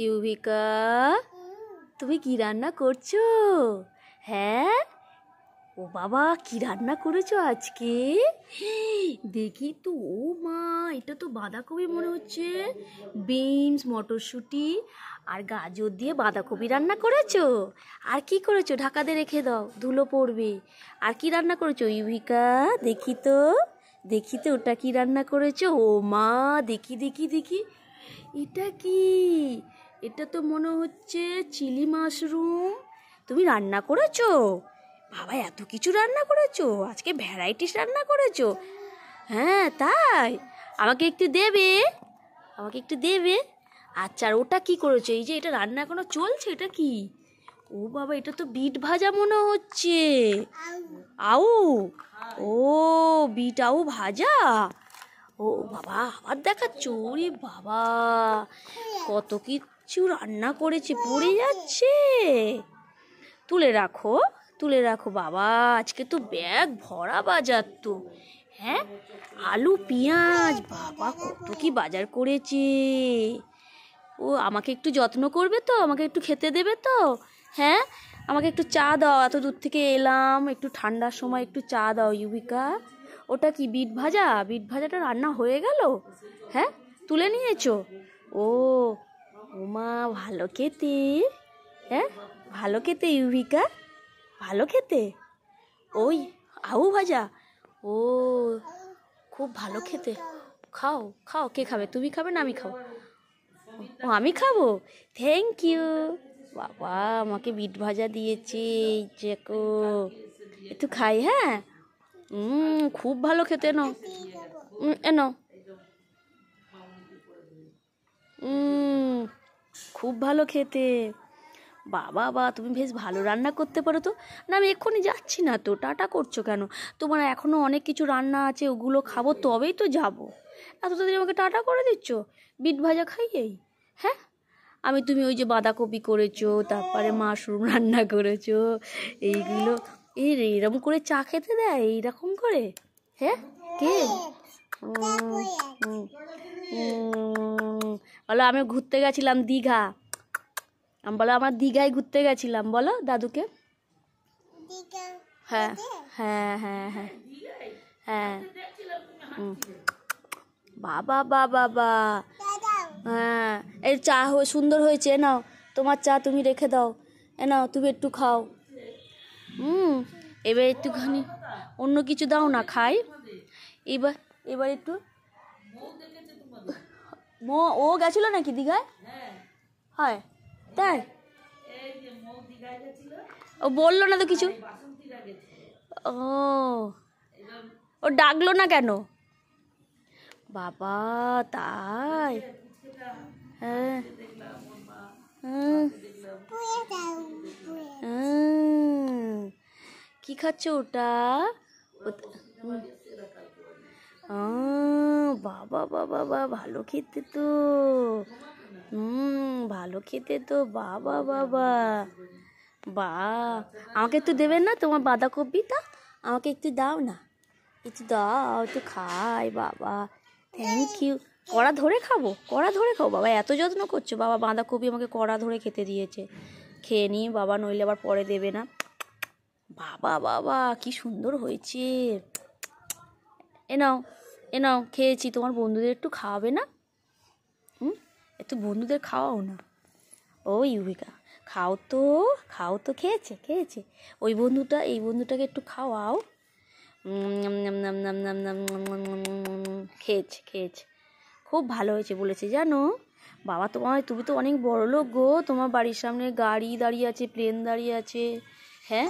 ইউভিকা, তুমি কি রান্না করছো? হ্যাঁ, ও বাবা, কি রান্না করেছো আজকে? দেখি তো। ও মা, এটা তো বাঁধাকপি মনে হচ্ছে। বিনস, মটরশুঁটি আর গাজর দিয়ে বাঁধাকপি রান্না করেছো। আর কি করেছো? ঢাকা দিয়ে রেখে দাও, ধুলো পড়বে। আর কি রান্না করেছো ইউভিকা? দেখি তো, দেখি তো, ওটা কি রান্না করেছো? ও মা, দেখি দেখি দেখি, এটা কি? এটা তো মনে হচ্ছে চিলি মাশরুম। তুমি রান্না করেছো? বাবা, এত কিছু রান্না করেছো আজকে, ভ্যারাইটিস রান্না করেছো। হ্যাঁ তাই, আমাকে একটু দেবে? আমাকে একটু দেবে? আচ্ছা, আর ওটা কি করেছো? এই যে এটা রান্না এখনো চলছে, এটা কি? ও বাবা, এটা তো বিট ভাজা মনে হচ্ছে। আউ, ও বিট আউ ভাজা। ও বাবা, আবার দেখাচ্ছ? ওরে বাবা, কত কিছু রান্না করেছে, পড়ে যাচ্ছে। তুলে রাখো, তুলে রাখো বাবা, আজকে তো ব্যাগ ভরা বাজার তো। হ্যাঁ, আলু পেঁয়াজ, বাবা কত কি বাজার করেছে। ও আমাকে একটু যত্ন করবে তো? আমাকে একটু খেতে দেবে তো? হ্যাঁ, আমাকে একটু চা দাও, এত দূর থেকে এলাম, একটু ঠান্ডার সময় একটু চা দাও ইউভিকা। ওটা কি বিট ভাজা? বিট ভাজাটা রান্না হয়ে গেল? হ্যাঁ, তুলে নিয়েছো? ও ওমা, ভালো খেতে। হ্যাঁ, ভালো খেতে ইউভিকা, ভালো খেতে। ওই আউ ভাজা, ও খুব ভালো খেতে। খাও খাও, কে খাবে? তুমি খাবে না আমি খাবো? ও আমি খাবো, থ্যাংক ইউ। বাবা, আমাকে বিট ভাজা দিয়েছে, চেকো একটু খাই। হ্যাঁ, খুব ভালো খেতে। এনো, এনো, খুব ভালো খেতে। বাবা বা, তুমি বেশ ভালো রান্না করতে পারো তো। না, আমি এক্ষুনি যাচ্ছি না তো, টাটা করছো কেন? তোমার এখনও অনেক কিছু রান্না আছে, ওগুলো খাবো তবেই তো যাবো। এত তাড়াতাড়ি আমাকে টাটা করে দিচ্ছ বিট ভাজা খাইয়েই? হ্যাঁ, তুমি ওই যে বাঁধাকপি করেছো, তারপরে মাশরুম রান্না করেছো, এইগুলো এরকম করে চা খেতে দেয় এইরকম করে? হ্যাঁ, কে? বলো, আমি ঘুরতে গেছিলাম দীঘা। বলো, আমরা দীঘায় ঘুরতে গেছিলাম, বলো দাদুকে। হ্যাঁ হ্যাঁ হ্যাঁ হ্যাঁ হ্যাঁ, বাবা বাবা বা, হ্যাঁ, এই চা সুন্দর হয়েছে, নাও তোমার চা, তুমি রেখে দাও। নাও, তুমি একটু খাও। এবার একটুখানি অন্য কিছু দাও না, খাই। এবার এবার একটু, ও গেছিল নাকি দীঘায়? হয় তাই? ও বললো না তো কিছু। ও, ও ডাকলো না কেন? বাবা, তাই? হ্যাঁ, কি খাচ্ছ ওটা? বাবা বাবা বা, ভালো খেতে তো। ভালো খেতে তো, বাবা বাবা বা। আমাকে একটু দেবেন না তোমার বাঁধাকপিটা? আমাকে একটু দাও না, একটু দাও, একটু খাই বাবা। Thank you. কড়া ধরে খাবো, কড়া ধরে খাবো বাবা, এত যত্ন করছো। বাবা বাঁধাকপি আমাকে কড়া ধরে খেতে দিয়েছে, খেয়ে নিই বাবা, নইলে আবার পরে দেবে না। বাবা বাবা, কি সুন্দর হয়েছে। এ নাও, এ নাও, খেয়েছি। তোমার বন্ধুদের একটু খাওয়াবে না? একটু বন্ধুদের খাওয়াও না। ও ইউভিকা, খাও তো, খাও তো। খেয়েছে খেয়েছে ওই বন্ধুটা, এই বন্ধুটাকে একটু খাওয়াও। খেয়েছে খেয়েছে, খুব ভালো হয়েছে বলেছে, জানো বাবা। তুমি তো অনেক বড় লোক গো, তোমার বাড়ির সামনে গাড়ি দাঁড়িয়ে আছে, প্লেন দাঁড়িয়ে আছে। হ্যাঁ,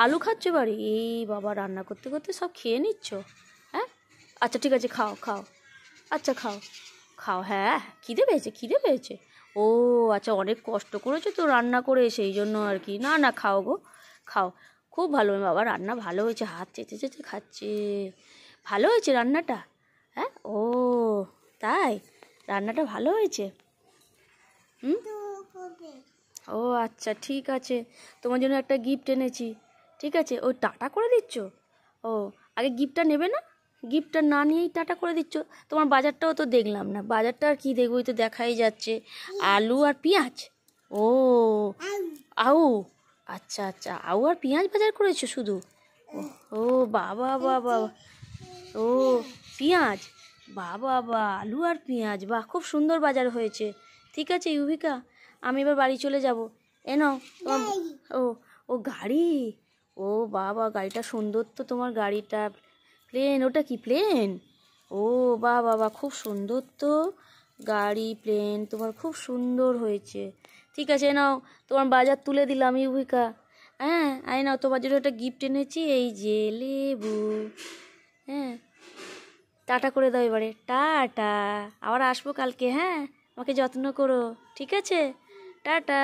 আলু খাচ্ছ বাড়ি? এই বাবা, রান্না করতে করতে সব খেয়ে নিচ্ছ। হ্যাঁ, আচ্ছা ঠিক আছে, খাও খাও। আচ্ছা খাও খাও, হ্যাঁ, খিদে পেয়েছে, খিদে পেয়েছে। ও আচ্ছা, অনেক কষ্ট করেছো তো রান্না করে, সেই জন্য আর কি। না না, খাও গো, খাও। খুব ভালো বাবা, রান্না ভালো হয়েছে, হাত চেটে চেটে খাচ্ছে। ভালো হয়েছে রান্নাটা? হ্যাঁ, ও তাই, রান্নাটা ভালো হয়েছে। ও আচ্ছা, ঠিক আছে, তোমার জন্য একটা গিফট এনেছি। ঠিক আছে, ও টাটা করে দিচ্ছ? ও, আগে গিফটটা নেবে না? গিফটটা না নিয়েই টাটা করে দিচ্ছ। তোমার বাজারটাও তো দেখলাম না, বাজারটা আর কী দেখবো, ওই তো দেখাই যাচ্ছে আলু আর পেঁয়াজ। ও আউ, আচ্ছা আচ্ছা, আউ আর পেঁয়াজ বাজার করেছো শুধু? ও বাবা বাবা, ও পেঁয়াজ, বাবা বা আলু আর পেঁয়াজ, বাহ খুব সুন্দর বাজার হয়েছে। ঠিক আছে ইউভিকা, আমি এবার বাড়ি চলে যাব। এ নাও তোমার, ও ও গাড়ি, ও বাবা গাড়িটা সুন্দর তো তোমার গাড়িটা। প্লেন, ওটা কি প্লেন? ও বাহ বাবা খুব সুন্দর তো গাড়ি, প্লেন তোমার খুব সুন্দর হয়েছে। ঠিক আছে নাও, তোমার বাজার তুলে দিলাম ইউভিকা। হ্যাঁ আই নাও, তোমার জন্য একটা গিফট এনেছি, এই যে লেবু। হ্যাঁ টাটা করে দাও এবারে, টাটা, আবার আসবো কালকে, হ্যাঁ আমাকে যত্ন করো, ঠিক আছে, টাটা।